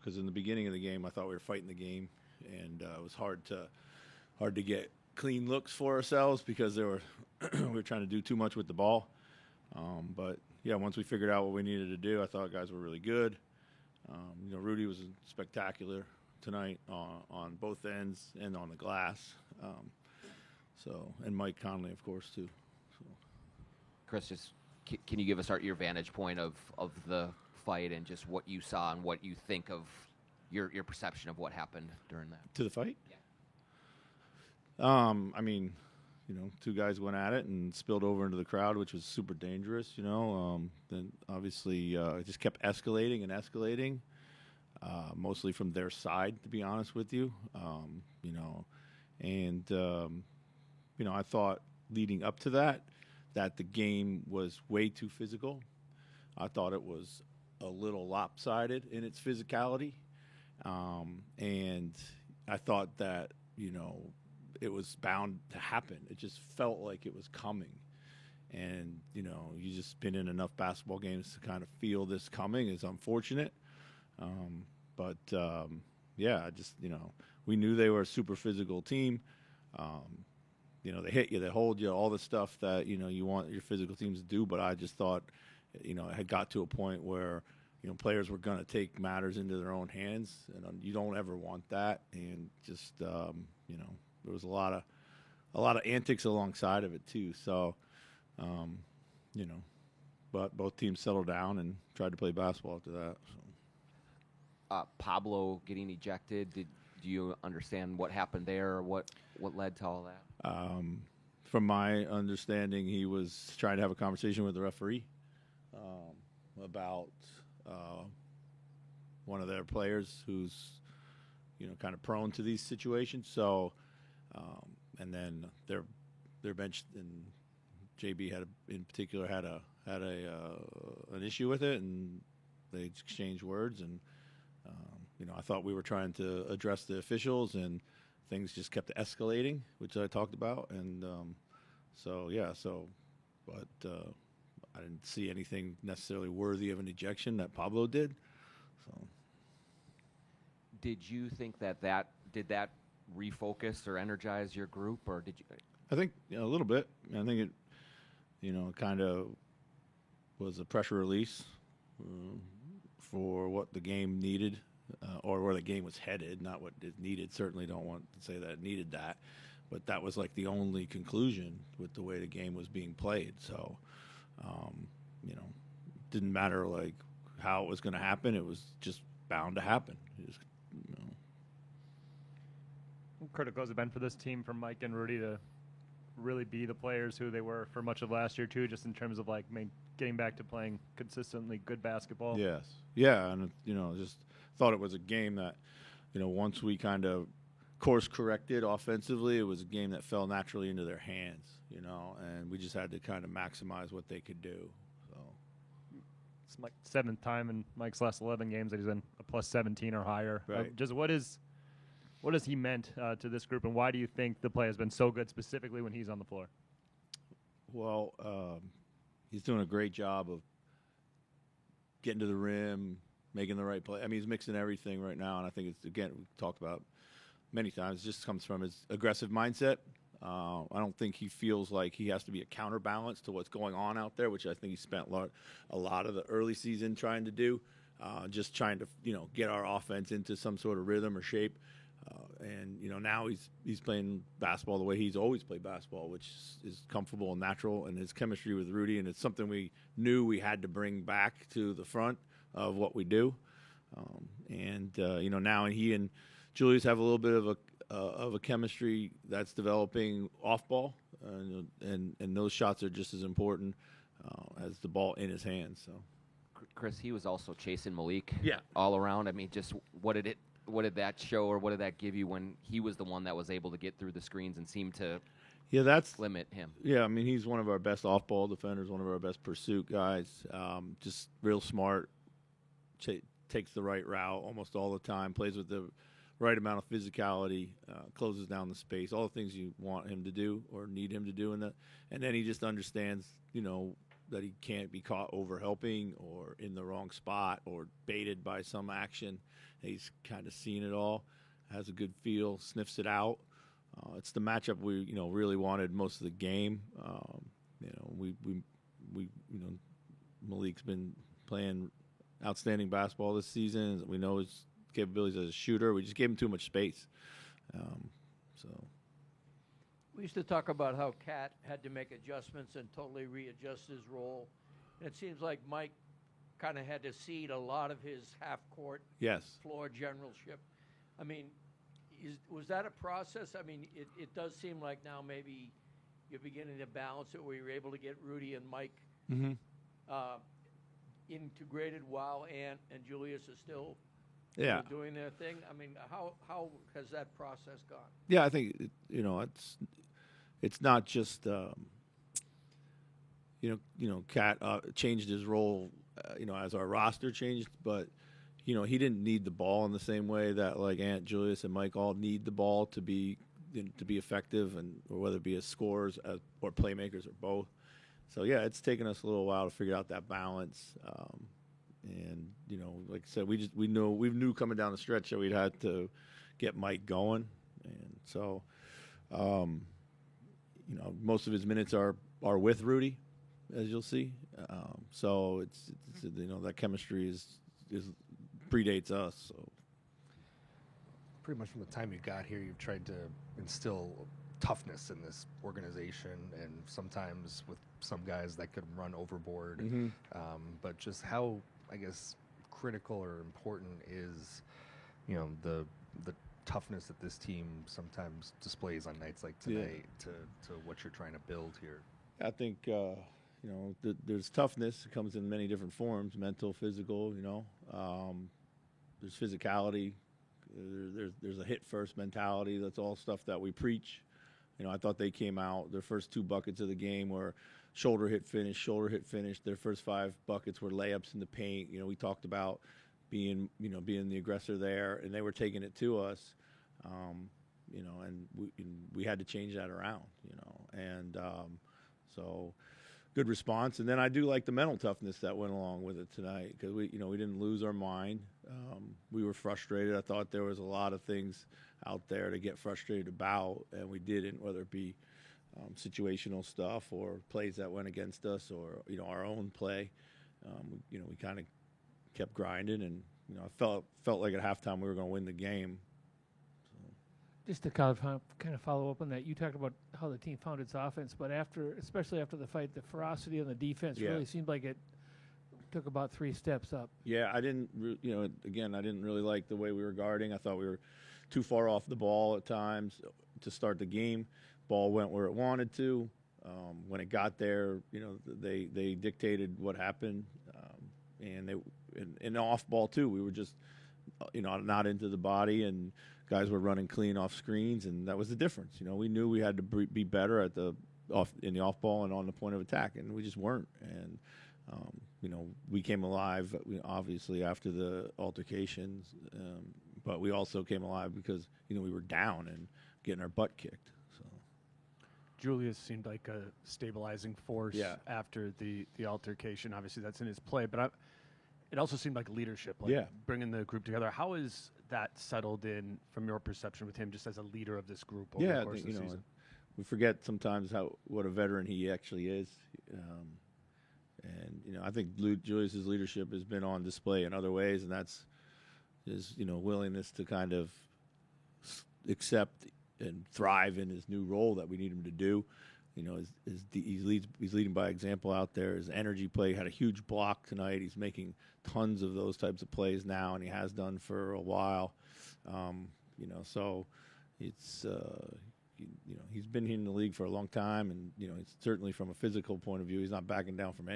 because in the beginning of the game, I thought we were fighting the game, and it was hard to get clean looks for ourselves because we were trying to do too much with the ball. But yeah, once we figured out what we needed to do, I thought guys were really good. Rudy was spectacular tonight on both ends and on the glass. And Mike Conley, of course, too. So. Chris, just can you give us your vantage point of the fight and just what you saw and what you think of your perception of what happened during that? To the fight? Yeah. Two guys went at it and spilled over into the crowd, which was super dangerous, Then obviously it just kept escalating and escalating, mostly from their side, to be honest with you. I thought leading up to that the game was way too physical. I thought it was a little lopsided in its physicality. And I thought that, it was bound to happen. It just felt like it was coming. And, you just been in enough basketball games to kind of feel this coming. It's unfortunate. We knew they were a super physical team. They hit you, they hold you, all the stuff that, you want your physical teams to do. But I just thought, it had got to a point where, players were going to take matters into their own hands. And you don't ever want that. And just, there was a lot of antics alongside of it too. So, but both teams settled down and tried to play basketball after that. So. Pablo getting ejected. Do you understand what happened there? Or what led to all that? From my understanding, he was trying to have a conversation with the referee about one of their players who's, kind of prone to these situations. So. And then their bench and JB in particular had an issue with it, and they exchanged words. And I thought we were trying to address the officials, and things just kept escalating, which I talked about. And but I didn't see anything necessarily worthy of an ejection that Pablo did. So, did you think that did that refocus or energize your group, or did you? I think a little bit. I think it, kind of was a pressure release for what the game needed, or where the game was headed, not what it needed. Certainly don't want to say that it needed that, but that was like the only conclusion with the way the game was being played. So, didn't matter like how it was going to happen. It was just bound to happen. Critical has it been for this team, for Mike and Rudy, to really be the players who they were for much of last year too, just in terms of like getting back to playing consistently good basketball? Yes. Yeah, and just thought it was a game that, once we kind of course corrected offensively, it was a game that fell naturally into their hands, and we just had to kind of maximize what they could do. So it's Mike's seventh time in Mike's last 11 games that he's been a plus 17 or higher. Right. Just what has he meant to this group, and why do you think the play has been so good, specifically when he's on the floor? Well, he's doing a great job of getting to the rim, making the right play. I mean, he's mixing everything right now, and I think it's, again, we've talked about many times, it just comes from his aggressive mindset. I don't think he feels like he has to be a counterbalance to what's going on out there, which I think he spent a lot of the early season trying to do, just trying to, get our offense into some sort of rhythm or shape. And now he's playing basketball the way he's always played basketball, which is comfortable and natural, and his chemistry with Rudy, and it's something we knew we had to bring back to the front of what we do. Now he and Julius have a little bit of a chemistry that's developing off ball, and those shots are just as important as the ball in his hands. So, Chris, he was also chasing Malik. Yeah. All around. I mean, just what did that show, or what did that give you when he was the one that was able to get through the screens and seem to limit him? Yeah, I mean, he's one of our best off-ball defenders, one of our best pursuit guys, just real smart, takes the right route almost all the time, plays with the right amount of physicality, closes down the space, all the things you want him to do or need him to do. And then he just understands, that he can't be caught over helping or in the wrong spot or baited by some action. He's kind of seen it all, has a good feel, sniffs it out. It's the matchup we really wanted most of the game. We Malik's been playing outstanding basketball this season. We know his capabilities as a shooter. We just gave him too much space. We used to talk about how Cat had to make adjustments and totally readjust his role. And it seems like Mike kind of had to cede a lot of his half-court floor generalship. I mean, was that a process? I mean, it does seem like now maybe you're beginning to balance it where you're able to get Rudy and Mike integrated while Ant and Julius are still doing their thing. I mean, how has that process gone? Yeah, I think it's not just Cat changed his role as our roster changed, but he didn't need the ball in the same way that like Ant, Julius, and Mike all need the ball to be effective, or whether it be as scorers or playmakers or both. So yeah, it's taken us a little while to figure out that balance. And like I said, we knew coming down the stretch that we'd had to get Mike going, and so most of his minutes are with Rudy, as you'll see. So it's that chemistry is predates us. So pretty much from the time you got here, you've tried to instill toughness in this organization, and sometimes with some guys that could run overboard. But just how, I guess, critical or important is, the toughness that this team sometimes displays on nights like today to what you're trying to build here? I think there's toughness. It comes in many different forms: mental, physical. There's physicality. There's a hit first mentality. That's all stuff that we preach. I thought they came out. Their first 2 buckets of the game were shoulder hit finish. Their first 5 buckets were layups in the paint. We talked about being the aggressor there, and they were taking it to us. And we had to change that around. So good response. And then I do like the mental toughness that went along with it tonight, because we didn't lose our mind. We were frustrated. I thought there was a lot of things out there to get frustrated about, and we didn't, whether it be situational stuff or plays that went against us, or our own play. We kind of kept grinding, and I felt like at halftime we were going to win the game. Just to kind of follow up on that, you talked about how the team found its offense, but especially after the fight, the ferocity on the defense really seemed like it took about 3 steps up. Yeah, I didn't really like the way we were guarding. I thought we were too far off the ball at times to start the game. Ball went where it wanted to. When it got there, they dictated what happened, and off ball too. We were just not into the body, and guys were running clean off screens, and that was the difference. We knew we had to be better in the off ball and on the point of attack, and we just weren't. And we came alive, obviously, after the altercations, but we also came alive because we were down and getting our butt kicked. So Julius seemed like a stabilizing force after the altercation. Obviously, that's in his play, but it also seemed like leadership, bringing the group together. How is that settled in from your perception with him, just as a leader of this group over the course of the season? We forget sometimes what a veteran he actually is. And I think Julius's leadership has been on display in other ways, and that's his willingness to kind of accept and thrive in his new role that we need him to do. He's leading by example out there. His energy play had a huge block tonight. He's making tons of those types of plays now, and he has done for a while. So it's he's been here in the league for a long time, and it's certainly from a physical point of view, he's not backing down from any.